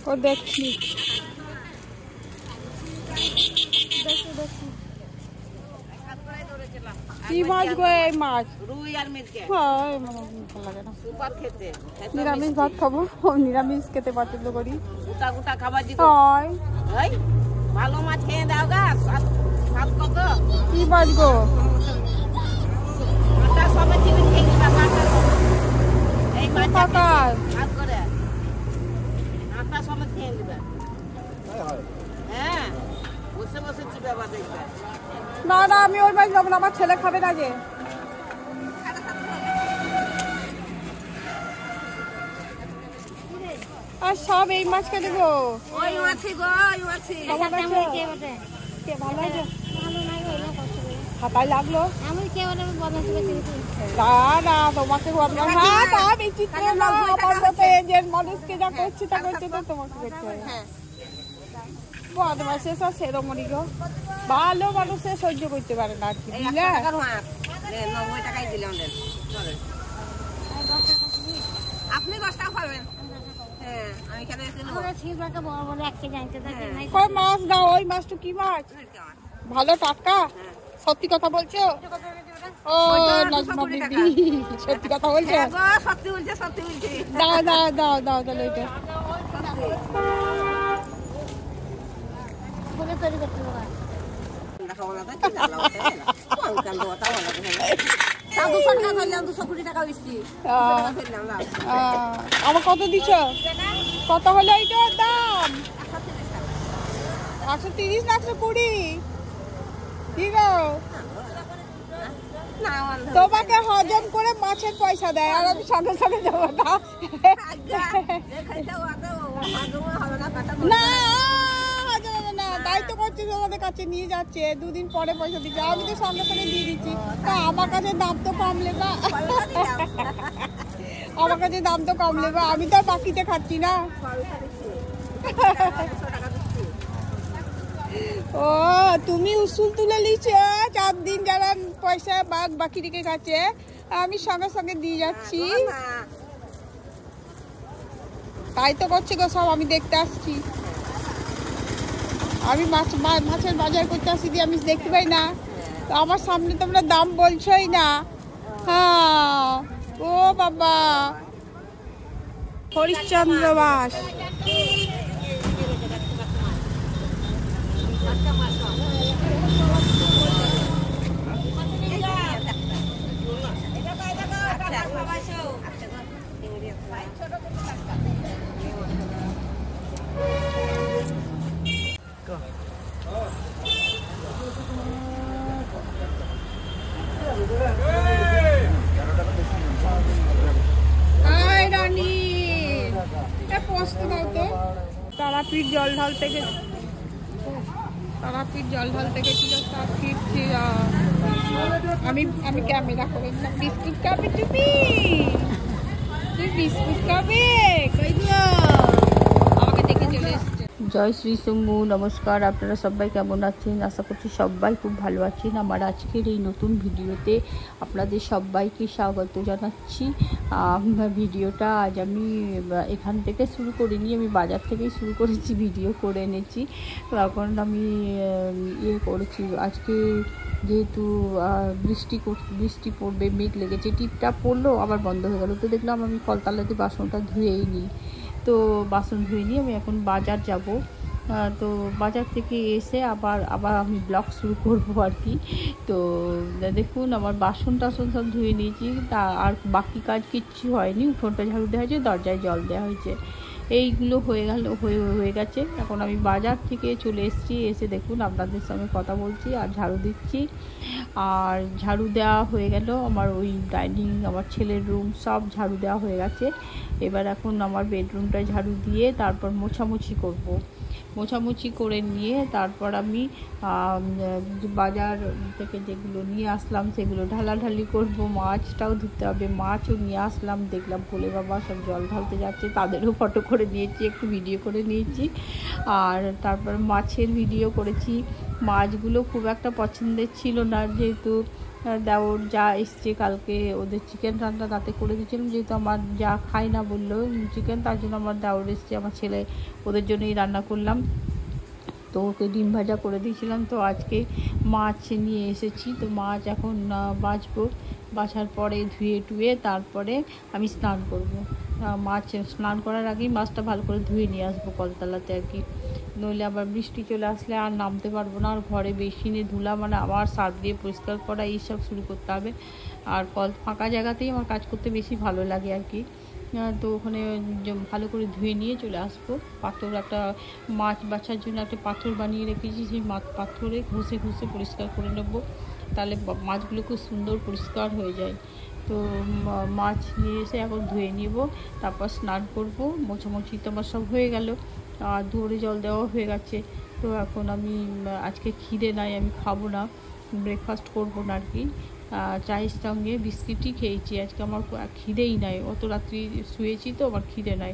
ও দেখছি কি মাছ গো? এই মাছ রুই আর মিরকে। হ্যাঁ, ভালো লাগে না সুপার খেতে। নিরামিষ ভাত খাবো, নিরামিষ খেতে পছন্দ করি। গোটা গোটা খাবার দিও। হয় ভালো মাছ খেয়ে দাও গা। ভাত কত কি মাছ গো? আটা সবে চিনি খেয়ে দিবা। এই মাছ কাকার ভাত করে আটা সবে খেয়ে দিবা। হ্যাঁ, বসে বসে চিবা বাদ দেখবে। না না, আমি ওই মাছ যাবো না, আমার ছেলে খাবে না। যে আর সব এই মাছ কে দেবো? ওই মাছই গো, ওই মাছই। ভালো আছে? হাতায় লাগলো? না না, তোমাকে মানুষকে যা করছি তা করছে তো তোমাকে করতে হবে। বদমাসে সব সেরমনি গো, ভালো মানুষে সহ্য করতে পারে না আর কি। দিলে 90 টাকাই দিলে আপনি 10 টাকা পাবেন। মাছ দাও। ওই মাছটা কি মাছ? ভালো টাটকা? সত্যি কথা বলছো? ও সত্যি কথা বলছো? দাও দাও দাও দাও তাহলে এটা আমার কত দিচ্ছ? কত হলো এইটার দাম? 130 না 120? ঠিক আছে, তোমাকে হজম করে মাছের পয়সা দেয় আর আমি সঙ্গে সঙ্গে যাবো না। না না, দায়িত্ব করছে তোমাদের কাছে নিয়ে যাচ্ছে, দুদিন পরে পয়সা দিচ্ছে, আমি তো সঙ্গে সঙ্গে দিয়ে দিচ্ছি। তা আমার কাছে দাম তো কম নেবা, আমার কাছে দাম তো কম নেবা, আমি তো বাকিতে খাচ্ছি না। ও তুমি উসুল তুলে নিচ্ছে 4 দিন যারা পয়সা বাকি রেখে খাচ্ছে, আমি সঙ্গে সঙ্গে দিয়ে যাচ্ছি। তাই তো করছে গো সব, আমি দেখতে আসছি। আমি মাছের বাজার করতে আসছি, দিয়ে আমি দেখতে পাই না, তো আমার সামনে তোমরা দাম বলছোই না। হ্যাঁ, ও বাবা, হরিশ্চন্দ্র দাস। তারাপীঠ জল ঢালতে গেছিল, তা ফিরছি। আমি ক্যামেরা করে বিস্কুট খাবে? তুমি বিস্কুট খাবে? আমাকে দেখে চলে এসছে। জয় শ্রী শম্ভু, নমস্কার। আপনারা সবাই কেমন আছেন? আশা করছি সবাই খুব ভালো আছেন। আমার আজকের এই নতুন ভিডিওতে আপনাদের সবাইকে স্বাগত জানাচ্ছি। ভিডিওটা আজ আমি এখান থেকে শুরু করিনি, আমি বাজার থেকেই শুরু করেছি, ভিডিও করে এনেছি। এখন আমি করেছি আজকে, যেহেতু বৃষ্টি পড়বে, মেঘ লেগেছে, টিপটা পড়লো আবার বন্ধ হয়ে গেল, তো দেখলাম আমি কলতলাতে বাসনটা ধুয়েই নিই। তো বাসন ধুয়ে নিয়ে আমি এখন বাজার যাব। তো বাজার থেকে এসে আবার আমি ব্লগ শুরু করবো আর কি। তো দেখুন, আমার বাসন টাসন সব ধুয়ে নিয়েছি, তা আর বাকি কাজ কিচ্ছু হয়নি। উঠোনটা ঝাড়ু দেওয়া হয়েছে, দরজায় জল দেওয়া হয়েছে, এইগুলো হয়ে গেছে। এখন আমি বাজার থেকে চলে এসেছি, এসে দেখুন আপনাদের সঙ্গে কথা বলছি আর ঝাড়ু দিচ্ছি। আর ঝাড়ু দেওয়া হয়ে গেল, আমার ওই ডাইনিং, আমার ছেলের রুম সব ঝাড়ু দেওয়া হয়ে গেছে। এবার এখন আমার বেডরুমটা ঝাড়ু দিয়ে তারপর মোছামুছি করে নিয়ে তারপর আমি বাজার থেকে যেগুলো নিয়ে আসলাম সেগুলো ঢালাঢালি করব। মাছটাও ধুতে হবে, মাছও নিয়ে আসলাম। দেখলাম ভোলে বাবা সব জল ঢালতে যাচ্ছে, তাদেরও ফটো করে নিয়েছি, একটু ভিডিও করে নিয়েছি। আর তারপর মাছের ভিডিও করেছি। মাছগুলো খুব একটা পছন্দের ছিল না, যেহেতু দেওর যা এসছে কালকে ওদের চিকেন রান্না রাতে করে দিয়েছিলাম, যেহেতু আমার যা খায় না বললো চিকেন, তার জন্য আমার দেওর এসছে, আমার ছেলে ওদের জন্যই রান্না করলাম। তো ওকে ডিম ভাজা করে দিয়েছিলাম। তো আজকে মাছ নিয়ে এসেছি, তো মাছ এখন বাছবো, বাছার পরে ধুয়ে টুয়ে তারপরে আমি স্নান করব। মাছ স্নান করার আগেই মাছটা ভালো করে ধুয়ে নিয়ে আসবো কলতলাতে আর কি, নইলে আবার বৃষ্টি চলে আসলে আর নামতে পারবো না, আর ঘরে বেসিনে ধুলা মানে আবার সার্ফ দিয়ে পরিষ্কার করা এইসব শুরু করতে হবে। আর ফাঁকা জায়গাতেই আমার কাজ করতে বেশি ভালো লাগে আর কি। তো ওখানে ভালো করে ধুয়ে নিয়ে চলে আসবো। পাথর একটা মাছ বাছার জন্য একটা পাথর বানিয়ে রেখেছি, সেই পাথরে ঘষে ঘষে পরিষ্কার করে নেব, তাহলে মাছগুলো খুব সুন্দর পরিষ্কার হয়ে যায়। তো মাছ নিয়ে এসে এখন ধুয়ে নেব, তারপর স্নান করব। মোছামুছি তো আমার সব হয়ে গেল, আর দুয়ারে জল দেওয়া হয়ে গেছে। তো এখন আমি আজকে খিদে নাই, আমি খাবো না, ব্রেকফাস্ট করবো না আর কি। চায়ের সঙ্গে বিস্কিটই খেয়েছি আজকে, আমার খিদেই নাই, অত রাত্রি শুয়েছি তো আমার খিদে নাই।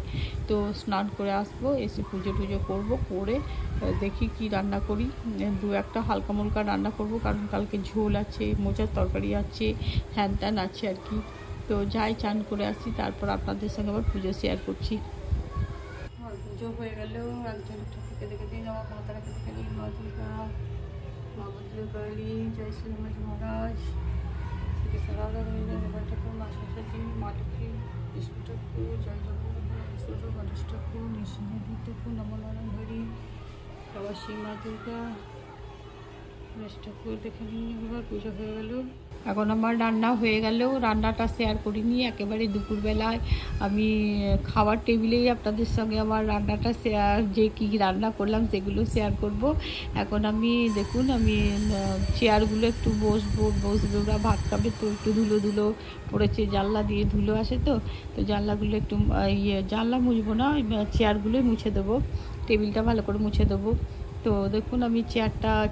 তো স্নান করে আসবো, এসে পুজো টুজো করবো, করে দেখি কি রান্না করি। দু একটা হালকা মুলকা রান্না করব, কারণ কালকে ঝোল আছে, মোচার তরকারি আছে, হ্যান ত্যান আছে আর কি। তো যাই চান করে আসি, তারপর আপনাদের সঙ্গে আবার পুজো শেয়ার করছি। পুজো হয়ে গেলেও একজন ঠাকুরকে দেখে দিন, আমার মাতারাকে দেখে দিন, মা দুর্গা, মা ভদ্রকালী, জয় শ্রী মহারাজ, শ্রী সারদা রবীন্দ্র গোপাল ঠাকুর, মা সরস্বতী, মা লক্ষ্মী, বিষ্ণু ঠাকুর, জয় জগন্নাথ, সূর্য গণেশ ঠাকুর, নৃসিংহদেব ঠাকুর, নমনারায়ণ হরি, বাবা শ্রী মা দুর্গা, গণেশ ঠাকুর দেখে নিয়ে এবার পুজো হয়ে গেল। এখন আমার রান্না হয়ে গেলেও রান্নাটা শেয়ার করিনি, একেবারে দুপুরবেলায় আমি খাবার টেবিলেই আপনাদের সঙ্গে আমার রান্নাটা শেয়ার, যে কী রান্না করলাম সেগুলো শেয়ার করব। এখন আমি দেখুন, আমি চেয়ারগুলো একটু বসবে, ওরা ভাত খাবে, তো একটু ধুলো ধুলো পড়েছে, জানলা দিয়ে ধুলো আসে, তো জানলাগুলো একটু জানলা মুছবো না, চেয়ারগুলোই মুছে দেবো, টেবিলটা ভালো করে মুছে দেবো। তো দেখুন আমি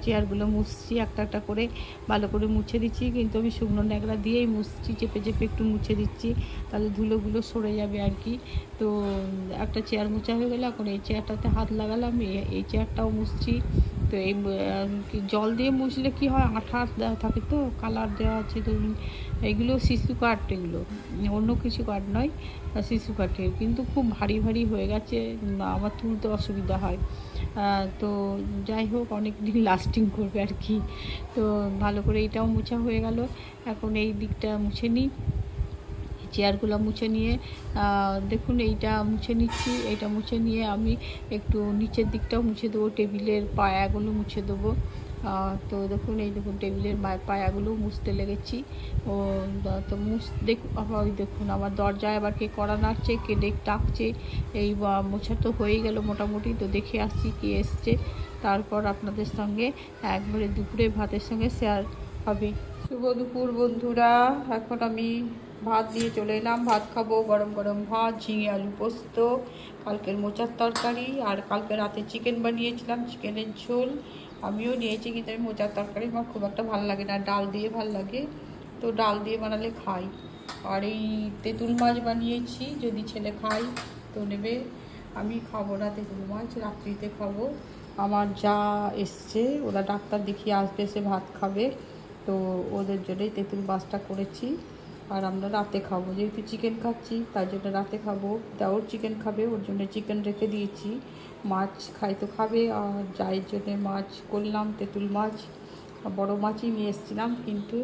চেয়ারগুলো মুছছি, একটা একটা করে ভালো করে মুছে দিচ্ছি, কিন্তু আমি শুকনো ন্যাকড়া দিয়েই মুছছি, চেপে চেপে একটু মুছে দিচ্ছি, তাহলে ধুলোগুলো সরে যাবে আর কি। তো একটা চেয়ার মোছা হয়ে গেলে এখন এই চেয়ারটাতে হাত লাগালাম, এই চেয়ারটাও মুছছি। তো এই জল দিয়ে মুছলে কি হয়, আঠা দেওয়া থাকে, তো কালার দেওয়া আছে, তো এইগুলো শিশু কাঠ, এগুলো অন্য কিছু কাঠ নয়, শিশু কাঠের, কিন্তু খুব ভারী ভারী হয়ে গেছে, আমার তুলতে অসুবিধা হয়। তো যাই হোক, অনেক দিন লাস্টিং করবে আর কি। তো ভালো করে এটাও মোছা হয়ে গেল, এখন এই দিকটা মুছে নিই, চেয়ারগুলো মুছে নিয়ে দেখুন এইটা মুছে নিচ্ছি, এইটা মুছে নিয়ে আমি একটু নিচের দিকটাও মুছে দেবো, টেবিলের পায়াগুলো মুছে দেবো। তো দেখুন, এই দেখুন টেবিলের পায়াগুলো মুছতে লেগেছি। ও তো ওই দেখুন আমার দরজায় আবার কে কড়া নাড়ছে, কে ডাকছে, এই মোছা তো হয়েই গেল মোটামুটি। তো দেখে আসছি কে এসছে, তারপর আপনাদের সঙ্গে একবারে দুপুরে ভাতের সঙ্গে শেয়ার হবে। শুভ দুপুর বন্ধুরা, এখন আমি ভাত দিয়ে চলে এলাম, ভাত খাবো, গরম গরম ভাত, ঝিঙে আলু পোস্ত, কালকের মোচার তরকারি, আর কালকে রাতে চিকেন বানিয়েছিলাম, চিকেনের ঝোল আমিও নিয়েছি, কিন্তু আমি মোচার তরকারি আমার খুব একটা ভালো লাগে না, ডাল দিয়ে ভালো লাগে, তো ডাল দিয়ে বানালে খাই। আর এই তেঁতুল মাছ বানিয়েছি, যদি ছেলে খাই তো নেবে, আমি খাবো না তেঁতুল মাছ, রাত্রিতে খাবো। আমার যা এসছে, ওরা ডাক্তার দেখিয়ে আসবে, এসে ভাত খাবে, তো ওদের জন্যই তেঁতুল মাছটা করেছি। আর আমরা রাতে খাবো, যেহেতু চিকেন খাচ্ছি তার জন্য রাতে খাবো, ওর চিকেন খাবে, ওর জন্য চিকেন রেখে দিয়েছি, মাছ খাই তো খাবে, আর যাইয়ের জন্যে মাছ করলাম, তেঁতুল মাছ, বড় মাছই নিয়ে এসেছিলাম, কিন্তু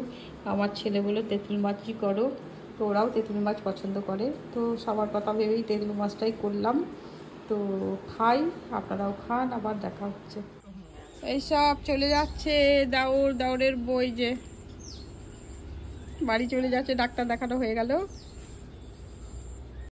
আমার ছেলে বলে তেঁতুল মাছই করো, তো ওরাও তেঁতুল মাছ পছন্দ করে, তো সবার কথা ভেবেই তেঁতুল মাছটাই করলাম। তো খাই, আপনারাও খান, আবার দেখা হচ্ছে। এইসব চলে যাচ্ছে দাউরের বই, যে বাড়ি চলে যাচ্ছে, ডাক্তার দেখানো হয়ে গেল।